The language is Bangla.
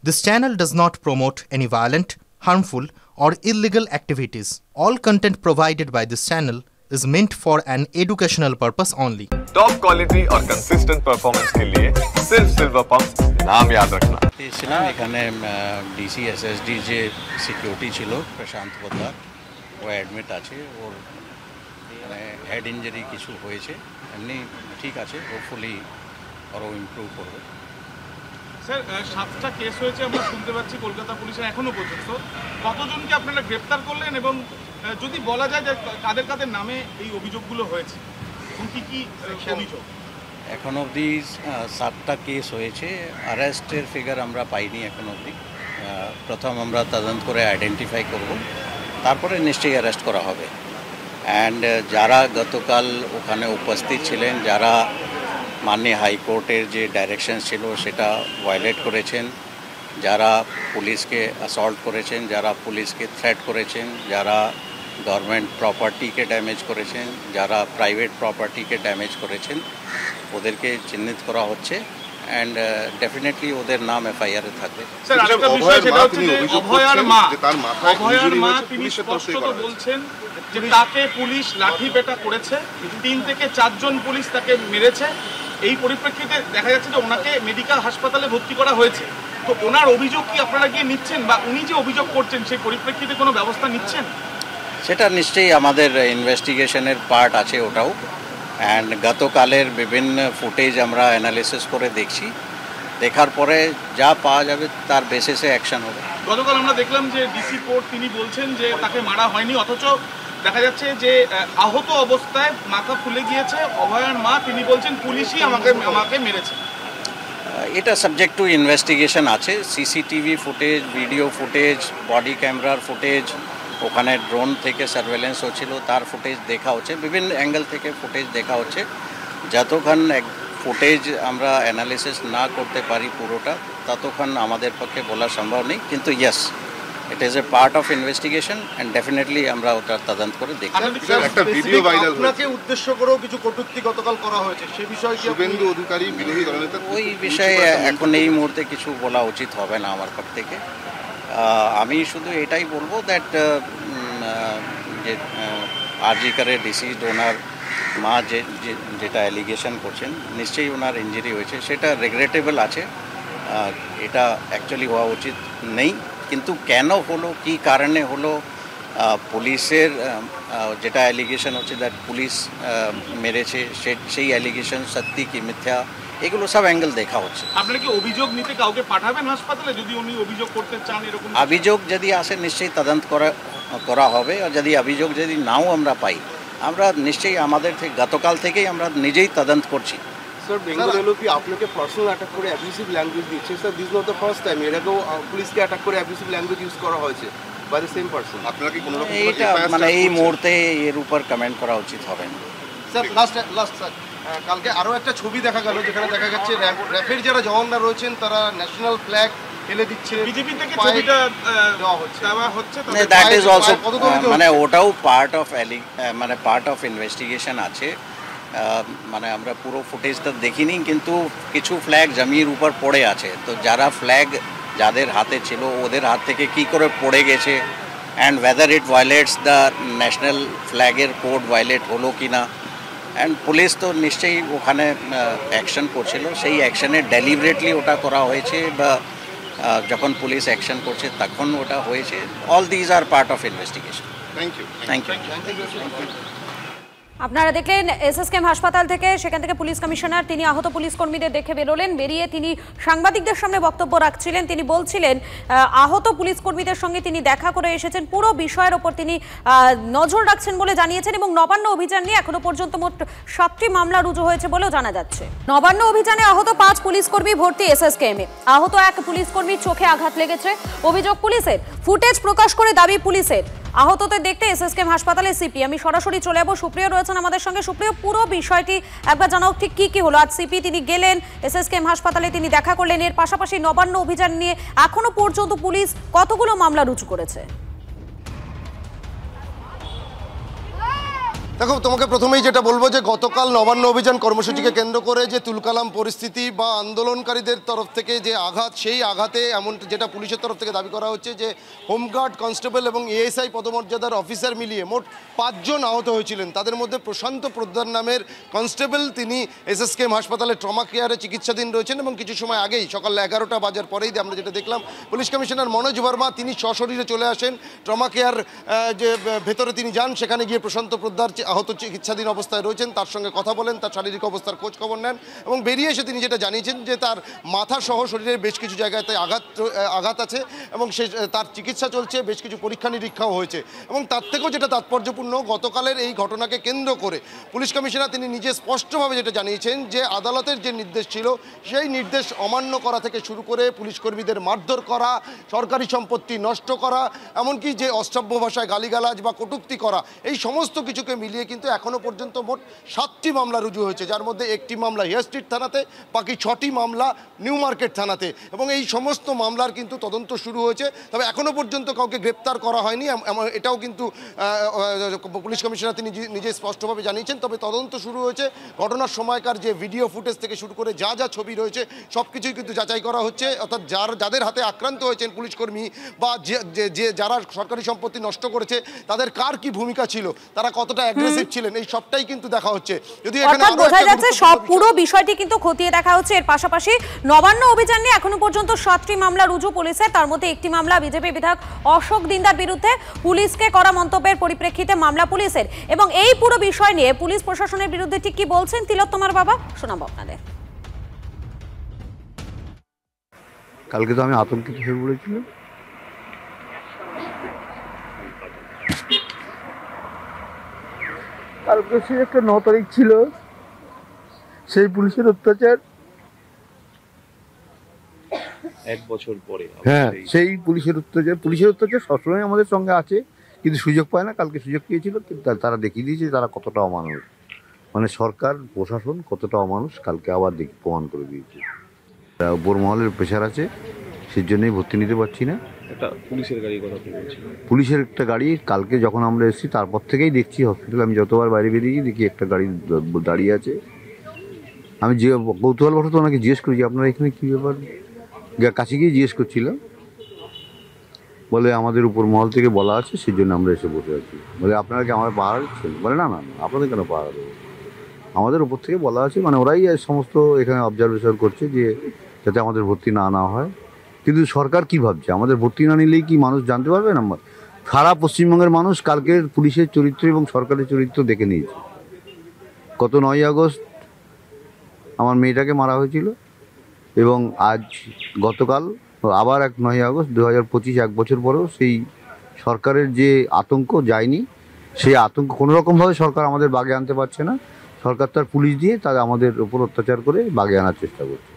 This channel does not promote any violent, harmful, or illegal activities. All content provided by this channel is meant for an educational purpose only. Top quality और कंसिस्टेंट परफॉर्मेंस के लिए सिर्फ सिल्वर पंप नाम याद रखना। ছিলাম এখানে ডিসি এসএসডি যে সিকিউরিটি ছিল প্রশান্ত পোদ্দার ও অ্যাডমিট আছে, ওর মানে হেড ইঞ্জুরি কিছু হয়েছে, এমনি ঠিক আছে, হোপফুলি আরও ইমপ্রুভ করবে। স্যার 7টা কেস হয়েছে আমরা শুনতে পাচ্ছি কলকাতা পুলিশের এখনো পর্যন্ত, কতজনকে আপনারা গ্রেপ্তার করলেন এবং যদি বলা যায় যে কাদের কাদের নামে এই অভিযোগগুলো হয়েছে এবং কী কী অভিযোগ? এখন অবধি 7টা কেস হয়েছে, অ্যারেস্টের ফিগার আমরা পাইনি এখন অবধি। প্রথম আমরা তদন্ত করে আইডেন্টিফাই করব, তারপরে নিশ্চয়ই অ্যারেস্ট করা হবে। অ্যান্ড যারা গতকাল ওখানে উপস্থিত ছিলেন, যারা মাননীয় হাইকোর্টের যে ডাইরেকশন ছিল সেটা ভায়োলেট করেছেন, যারা পুলিশকে অ্যাসল্ট করেছেন, যারা পুলিশকে থ্রেট করেছেন, যারা গভর্নমেন্ট প্রপার্টিকে ড্যামেজ করেছেন, যারা প্রাইভেট প্রপার্টিকে ড্যামেজ করেছেন, ওদেরকে চিহ্নিত করা হচ্ছে অ্যান্ড ডেফিনেটলি ওদের নাম এফআইআরে থাকবে। স্যার আরেকটা বিষয় সেটা হচ্ছে যে অভয়ার মা তিনি স্পষ্টত বলছেন যে তাকে পুলিশ লাঠি পেটা করেছে, 3 থেকে 4 জন পুলিশ তাকে মেরেছে। এই পরিপ্রেক্ষিতে দেখা যাচ্ছে যে ওনাকে মেডিকেল হাসপাতালে ভর্তি করা হয়েছে। তো ওনার অভিযোগ কি আপনারা গিয়ে নিচ্ছেন বা উনি যে অভিযোগ করছেন সেই পরিপ্রেক্ষিতে কোনো ব্যবস্থা নিচ্ছেন? সেটা নিশ্চয়ই আমাদের ইনভেস্টিগেশনের পার্ট আছে ওটাও। অ্যান্ড গতকালের বিভিন্ন ফুটেজ আমরা অ্যানালিসিস করে দেখছি, দেখার পরে যা পাওয়া যাবে তার বেসিসে অ্যাকশন হবে। গতকাল আমরা দেখলাম যে ডিসি কোর্ট তিনি বলছেন যে তাকে মারা হয়নি, অথচ দেখা যাচ্ছে যে আহত অবস্থায় মাথা ফুলে গিয়েছে অভয়ার মা, তিনি বলছেন পুলিশই আমাকে মেরেছে। এটা সাবজেক্ট টু ইনভেস্টিগেশন আছে। CCTV footage, video footage, body ক্যামেরার ফুটেজ, ওখানে ড্রোন থেকে সার্ভেলেন্স হচ্ছিল তার ফুটেজ দেখা হচ্ছে, বিভিন্ন অ্যাঙ্গেল থেকে ফুটেজ দেখা হচ্ছে। যতক্ষণ ফুটেজ আমরা অ্যানালিসিস না করতে পারি পুরোটা, ততক্ষণ আমাদের পক্ষে বলা সম্ভব নেই। কিন্তু yes, it is a part of investigation and definitely আমরা ওটা তদন্ত করে দেখি। একটা ভিডিও ভাইরাল আপনাকে উদ্দেশ্য করেও কিছু কটূক্তি গতকাল করা হয়েছে, সে বিষয়ে শুভেন্দু অধিকারী বিরোধী দলনেতা, ওই বিষয়ে এখন এই মুহূর্তে কিছু বলা উচিত হবে না আমার পক্ষ থেকে। আমি শুধু এটাই বলবো দ্যাট যে আরজিকরের ডিসিজড ওনার মা যেটা অ্যালিগেশন করছেন, নিশ্চয়ই ওনার ইঞ্জুরি হয়েছে, সেটা রেগ্রেটেবল আছে। এটা অ্যাকচুয়ালি হওয়া উচিত নেই, কিন্তু কেন হলো, কী কারণে হলো, পুলিশের যেটা অ্যালিগেশন হচ্ছে দ্যাট পুলিশ মেরেছে, সেই অ্যালিগেশন সত্যি কি মিথ্যা, এগুলো সব অ্যাঙ্গেল দেখা হচ্ছে। আপনারা কি অভিযোগ নিতে কাউকে পাঠাবেন হাসপাতালে যদি উনি অভিযোগ করতে চান? এরকম অভিযোগ যদি আসে নিশ্চয়ই তদন্ত করা হবে, আর যদি অভিযোগ যদি নাও আমরা পাই, আমরা নিশ্চয়ই আমাদের থেকে গতকাল থেকেই আমরা নিজেই তদন্ত করছি। স্যার বেঙ্গল এলওপি আপনাকে পার্সোনাল অ্যাটাক করে অ্যাবিউসিভ ল্যাঙ্গুয়েজ দিচ্ছে। Sir this not the first time, এর আগেও পুলিশকে অ্যাটাক করে অ্যাবিউসিভ ল্যাঙ্গুয়েজ ইউজ করা হয়েছে বাই দ্য সেম পার্সন। আপনারা কি কোনো রকম এইটা মানে এই মুহূর্তে এর উপর কমেন্ট করা উচিত হবে না। স্যার লাস্ট স্যার, কালকে আরও একটা ছবি দেখা গেল যেখানে দেখা যাচ্ছে র্যাফের যারা জওয়ানরা রয়েছেন তারা ন্যাশনাল ফ্ল্যাগ ফেলে দিচ্ছে, বিজেপি থেকে ছবিটা দেওয়া হচ্ছে। দ্যাট ইজ অলসো মানে ওটাও পার্ট অফ ইনভেস্টিগেশন আছে। মানে আমরা পুরো ফুটেজটা দেখিনি, কিন্তু কিছু ফ্ল্যাগ জমির উপর পড়ে আছে, তো যারা ফ্ল্যাগ যাদের হাতে ছিল ওদের হাত থেকে কী করে পড়ে গেছে, and whether it violates the national ফ্ল্যাগের কোড ভায়োলেট হলো কি না, অ্যান্ড পুলিশ তো নিশ্চয়ই ওখানে অ্যাকশন করছিল, সেই অ্যাকশনে ডেলিভারেটলি ওটা করা হয়েছে বা যখন পুলিশ অ্যাকশন করছে তখন ওটা হয়েছে। All these are part of investigation. Thank you. আপনারা দেখলেন এসএসকেএম হাসপাতাল থেকে, সেখান থেকে পুলিশ কমিশনার তিনি আহত পুলিশ কর্মীদের দেখে বেরোলেন, বেরিয়ে তিনি সাংবাদিকদের সামনে বক্তব্য রাখছিলেন। তিনি বলছিলেন আহত পুলিশ কর্মীদের সঙ্গে তিনি দেখা করে এসেছেন, পুরো বিষয়ের ওপর তিনি নজর রাখছেন বলে জানিয়েছেন এবং নবান্ন অভিযান নিয়ে এখনো পর্যন্ত মোট 7টি মামলা রুজু হয়েছে বলেও জানা যাচ্ছে। নবান্ন অভিযানে আহত 5 পুলিশ কর্মী ভর্তি এসএসকেএমে। আহত 1 পুলিশ কর্মীর চোখে আঘাত লেগেছে, অভিযোগ পুলিশের। ফুটেজ প্রকাশ করে দাবি পুলিশের। আহতদের দেখতে এসএসকেএম হাসপাতালে সিপি। আমি সরাসরি চলে যাবো, সুপ্রিয় রয়েছেন আমাদের সঙ্গে। সুপ্রিয়, পুরো বিষয়টি একবার জানাও, ঠিক কি হলো? আজ সিপি তিনি গেলেন এসএসকেএম হাসপাতালে, তিনি দেখা করলেন, এর পাশাপাশি নবান্ন অভিযান নিয়ে এখনো পর্যন্ত পুলিশ কতগুলো মামলা রুজু করেছে? দেখো, তোমাকে প্রথমেই যেটা বলবো যে গতকাল নবান্ন অভিযান কর্মসূচিকে কেন্দ্র করে যে তুলকালাম পরিস্থিতি বা আন্দোলনকারীদের তরফ থেকে যে আঘাত, সেই আঘাতে এমন যেটা পুলিশের তরফ থেকে দাবি করা হচ্ছে যে হোমগার্ড, কনস্টেবল এবং এএসআই পদমর্যাদার অফিসার মিলিয়ে মোট 5 জন আহত হয়েছিলেন। তাদের মধ্যে প্রশান্ত পোদ্দার নামের কনস্টেবল, তিনি এসএসকেএম হাসপাতালে ট্রমা কেয়ারে চিকিৎসাধীন রয়েছেন এবং কিছু সময় আগেই সকাল 11টা বাজার পরেই আমরা যেটা দেখলাম, পুলিশ কমিশনার মনোজ বর্মা তিনি সশরীরে চলে আসেন ট্রমা কেয়ার যে ভেতরে তিনি যান, সেখানে গিয়ে প্রশান্ত পোদ্দার আহত চিকিৎসাধীন অবস্থায় রয়েছেন, তার সঙ্গে কথা বলেন, তার শারীরিক অবস্থার খোঁজ খবর নেন এবং বেরিয়ে এসে তিনি যেটা জানিয়েছেন যে তার মাথা সহ শরীরের বেশ কিছু জায়গায় আঘাত আছে এবং তার চিকিৎসা চলছে, বেশ কিছু পরীক্ষা নিরীক্ষাও হয়েছে। এবং তার থেকেও যেটা তাৎপর্যপূর্ণ, গতকালের এই ঘটনাকে কেন্দ্র করে পুলিশ কমিশনার তিনি নিজে স্পষ্টভাবে যেটা জানিয়েছেন যে আদালতের যে নির্দেশ ছিল সেই নির্দেশ অমান্য করা থেকে শুরু করে পুলিশ কর্মীদের মারধর করা, সরকারি সম্পত্তি নষ্ট করা, এমনকি যে অশ্রাব্য ভাষায় গালিগালাজ বা কটূক্তি করা, এই সমস্ত কিছুকে মিলিয়ে কিন্তু এখনও পর্যন্ত মোট 7টি মামলা রুজু হয়েছে, যার মধ্যে 1টি মামলা হেয়ার স্ট্রিট থানাতে, বাকি 6টি মামলা নিউ মার্কেট থানাতে। এবং এই সমস্ত মামলার কিন্তু তদন্ত শুরু হয়েছে, তবে এখনও পর্যন্ত কাউকে গ্রেপ্তার করা হয়নি, এটাও কিন্তু পুলিশ কমিশনার তিনি নিজে স্পষ্টভাবে জানিয়েছেন। তবে তদন্ত শুরু হয়েছে, ঘটনার সময়কার যে ভিডিও ফুটেজ থেকে শুরু করে যা যা ছবি রয়েছে সব কিছুই কিন্তু যাচাই করা হচ্ছে, অর্থাৎ যাদের হাতে আক্রান্ত হয়েছেন পুলিশকর্মী বা যারা সরকারি সম্পত্তি নষ্ট করেছে তাদের কার কি ভূমিকা ছিল, তারা কতটা অ্যাগ্রেসিভ ছিলেন, এই সবটাই কিন্তু দেখা হচ্ছে। যদি এখানে বোঝা যাচ্ছে সব পুরো বিষয়টি কিন্তু খতিয়ে দেখা হচ্ছে। এর পাশাপাশি নবান্ন অভিযান নিয়ে এখনো পর্যন্ত 7টি মামলা রুজু পুলিশের, তার মধ্যে 1টি মামলা বিজেপি বিধায়ক অশোক দিন্দার বিরুদ্ধে, পুলিশকে করা মন্তব্যের পরিপ্রেক্ষিতে মামলা পুলিশের। এবং এই পুরো বিষয় নিয়ে পুলিশ প্রশাসনের বিরুদ্ধে ঠিক কি বলছেন তিলোত্তমার বাবা, শোনাবো আপনাদের। কালকে তো আমি আতঙ্কিত হয়ে পড়েছিলাম। কালকে সে একটা 9 তারিখ ছিল, সেই পুলিশের অত্যাচার 1 বছর পরে। হ্যাঁ, সেই পুলিশের অত্যাচার সবসময় আমাদের সঙ্গে আছে, কিন্তু সুযোগ পায় না। কালকে সুযোগ পেয়েছিল, কিন্তু তারা দেখিয়ে দিয়েছে তারা কতটা অমানুষ, মানে সরকার প্রশাসন কতটা অমানুষ, কালকে আবার প্রমাণ করে দিয়েছে। উপর মহলের প্রেশার আছে, সেই জন্যই ভর্তি নিতে পারছি না। একটা পুলিশের গাড়ির কথা বলছি, পুলিশের একটা গাড়ি কালকে যখন আমরা এসেছি তারপর থেকেই দেখছি হসপিটালে, আমি যতবার বাইরে বেরিয়েছি দেখি একটা গাড়ি দাঁড়িয়ে আছে। আমি যে কৌতূহলবশত ওনাকে জিজ্ঞেস করেছি আপনারা এখানে কী ব্যাপার, কাছে গিয়ে জিজ্ঞেস করছিলাম, বলে আমাদের উপর মহল থেকে বলা আছে, সেই জন্য আমরা এসে বসে আছি। বলে আপনারা কি আমার পাহাড় দিচ্ছেন? বলে না না না, আপনাদের কেন পাহাড় দেবো, আমাদের উপর থেকে বলা আছে, মানে ওরাই সমস্ত এখানে অবজারভেশন করছে যে যাতে আমাদের ভর্তি না হয়। কিন্তু সরকার কি ভাবছে, আমাদের ভর্তি না নিলেই কি মানুষ জানতে পারবে না? সারা পশ্চিমবঙ্গের মানুষ কালকের পুলিশের চরিত্র এবং সরকারের চরিত্র দেখে নিয়েছে। গত 9ই আগস্ট আমার মেয়েটাকে মারা হয়েছিল এবং আজ গতকাল আবার 9ই আগস্ট 2025, 1 বছর পরেও সেই সরকারের যে আতঙ্ক যায়নি, সেই আতঙ্ক কোনোরকমভাবে সরকার আমাদের বাগে আনতে পারছে না। সরকার তার পুলিশ দিয়ে আমাদের উপর অত্যাচার করে বাগে আনার চেষ্টা করছে।